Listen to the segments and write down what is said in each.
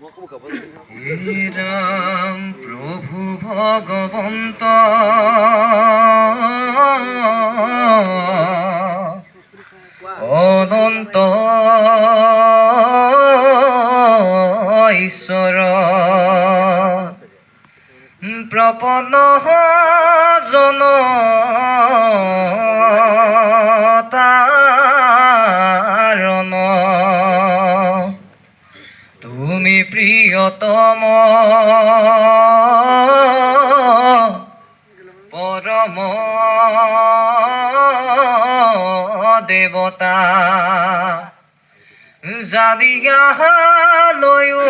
হে রাম প্রভু ভগবন্ত অনন্ত ঈশ্বর প্রপন্ন জন তারণ তুমি প্রিয়তম পরম দেবতা জানিয়া লয়ো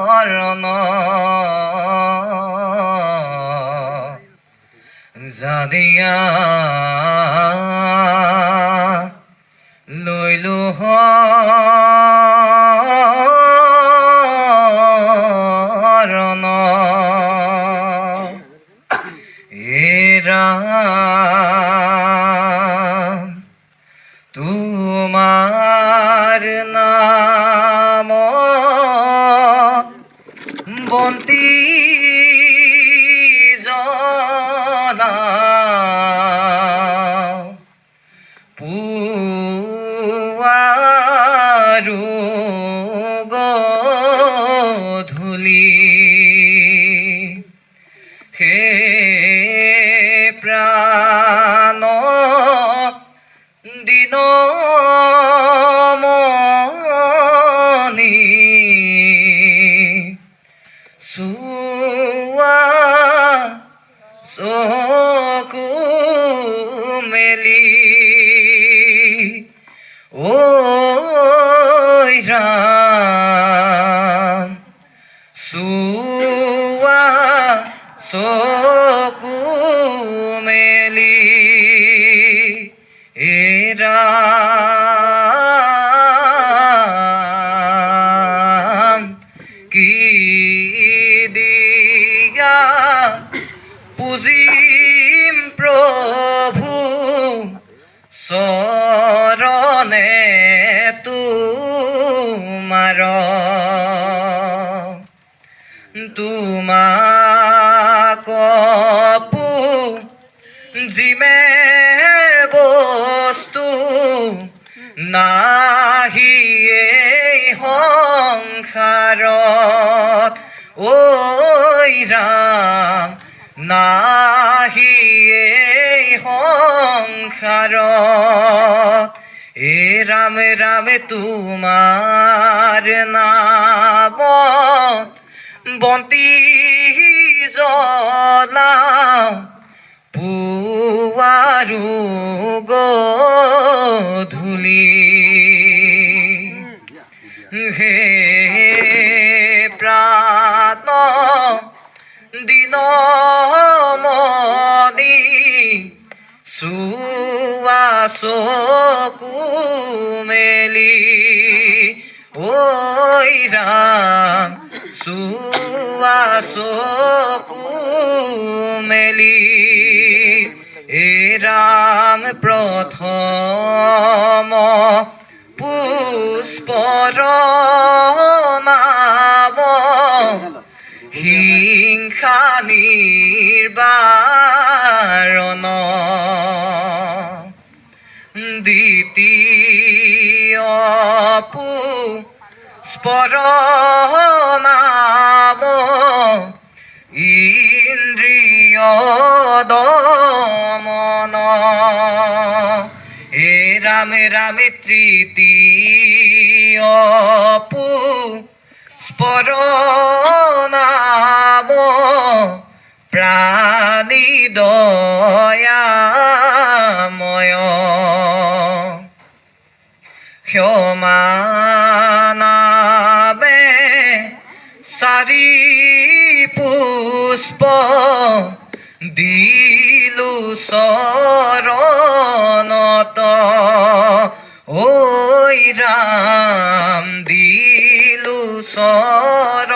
হরণ জানিয়া লইলো হরণ হে রাম তোমার নাম বন্তি জনা পুয়ারু গধূলি হে প্রাণ দিনমণি সুয়া চকু মেলি ঐ রাম সুয়া চকু মেলি হে রাম কি দিয়া পুজিম প্রভু চরণে তুমার তোমাক জিমে বস্তু নাহি এই সংসাৰত ঐ ৰাম নাহি এই সংসাৰত হে ৰাম ৰাম তোমাৰ নাম বন্তি জ্বলাও পুৱাৰু গধূলি হে প্ৰাণ দিনমণি চুৱা চকু মেলি ঐ ৰাম চুৱা চকু মেলি হে ৰাম প্ৰথম পুষ্পৰ নাম হিংসা নিৰ্বাৰণ দ্বিতীয় পুষ্পৰ নাম ইন্দ্ৰিয় দমন হে ৰাম ৰাম তৃতীয় পুষ্পৰ নাম প্ৰাণী দয়াময় ক্ষমা নামে চাৰি পুষ্প দিলো চৰণত ঐ ৰাম দিলো চৰণত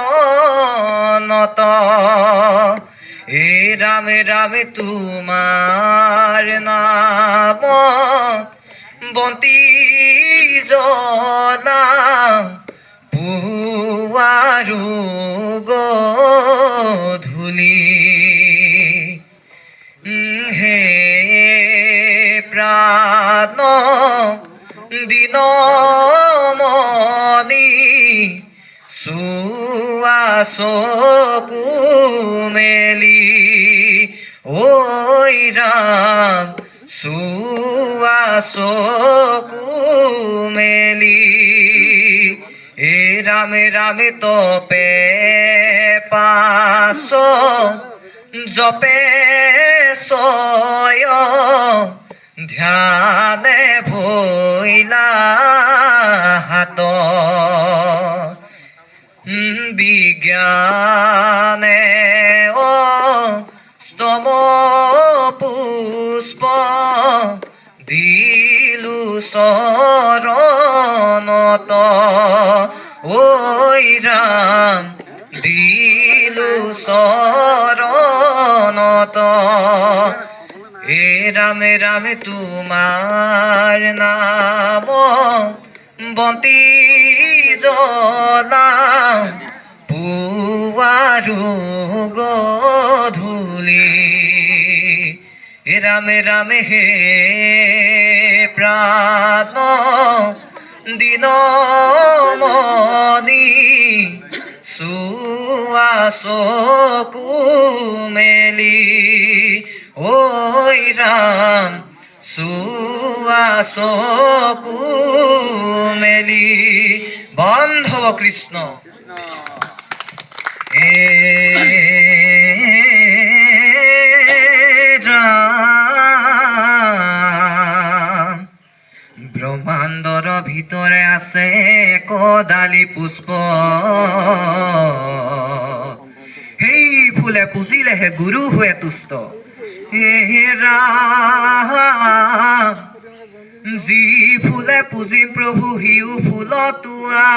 হে ৰাম ৰাম তোমাৰ নাম বন্তি জ্বলাওঁ পুৱাৰো গধূলি হে প্ৰাণ দিনমণি চোৱা চকু মেলি ঐ ৰাম চোৱা চকু মেলি হে ৰামে ৰামে তপে পাছ জপে ছয় ধ্যানে ভৈলা হাত বিজ্ঞানে স্তম পুষ্প দিলু চৰণত ঐ ৰাম দিলু চৰণত হে ৰামে ৰামে তোমাৰ নাম বন্তি জ্বলাওঁ পুৱাৰো গধূলি হে ৰামে ৰামে হে প্ৰাণ দিনমণি চোৱা চকু মেলি ঐ ৰাম চোৱা চকু মেলি বন্ধ কৃষ্ণ হে ৰাম ব্ৰহ্মাণ্ডৰ ভিতৰে আছে কদালি পুষ্প সেই ফুলে পুজিলেহে গুৰু হৈ তুষ্ট হে ৰাম যি ফুলে পুজি প্ৰভু সিও ফুলতুৱা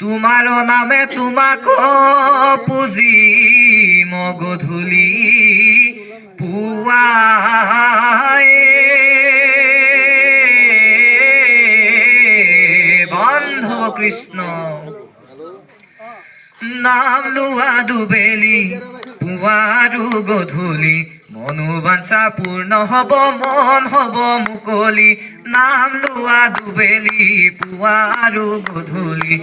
তোমাৰ নামে তোমাক পুজি গধূলি পুৱাই বন্ধ কৃষ্ণ নাম লোৱা দুবেলি পুৱাৰো গধূলি মনোবাঞ্ছা পূৰ্ণ হব মন হব মুকলি নাম লোৱা দুবেলি পুৱাৰো গধূলি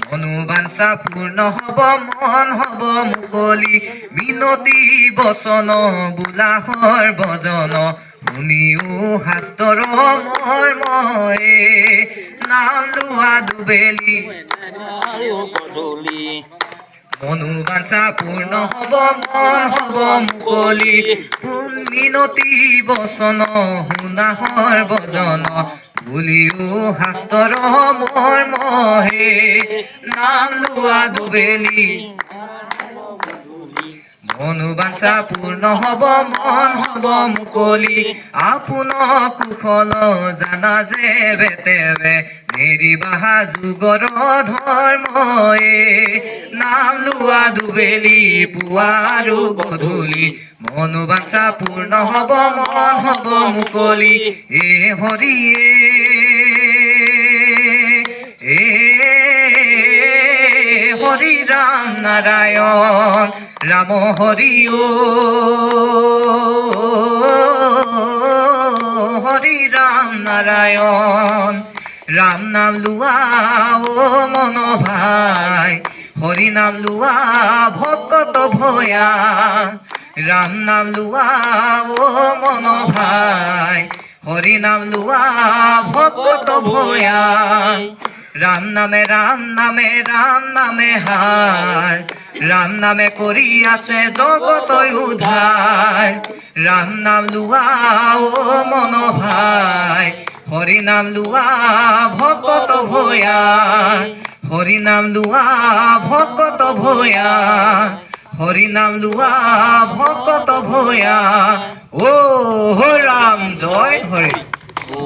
মনোবাঞ্ছা পূৰ্ণ হব মন হব মুকলি মিনতি বচন বোলাহৰ বজন শুনিও শাস্ত্ৰৰ মৰ্ময়ে নাম লোৱা দুবেলি মনোবাঞ্ছা পূৰ্ণ হব মন হব মুকলি মিনতি বচন শুনাহৰ বজন বুলিও শাস্ত্ৰৰ মৰ্মহে নাম লোৱা দুবেলি মনোবাঞ্ছা পূৰ্ণ হব মন হব মুকলি আপোনক কুশল জানা যে বেতেবে নেৰিবাহা যুগৰ ধৰ্ময়ে নাম লোৱা দুবেলি পুৱাৰো গধূলি মনোবাঞ্ছা পূৰ্ণ হব মন হব মুকলি এ হৰিয়ে হৰি ৰাম নাৰায়ণ ৰাম হৰি হৰি ৰাম নাৰায়ণ ৰাম নাম লোৱা মন ভাই হৰি নাম লোৱা ভকত ভয়া ৰাম নাম লোৱা মন ভাই হৰি নাম লোৱা ভকত ভয়া ৰাম নামে হার রাম নামে করি আছে জগত উদ্ধার রাম নাম লুয়া ও মন ভাই হরি নাম লুয়া ভকত ভয়া হরি নাম লুয়া ভকত ভয়া হরি নাম লুয়া ভকত ভয়া ও রাম জয় হরি।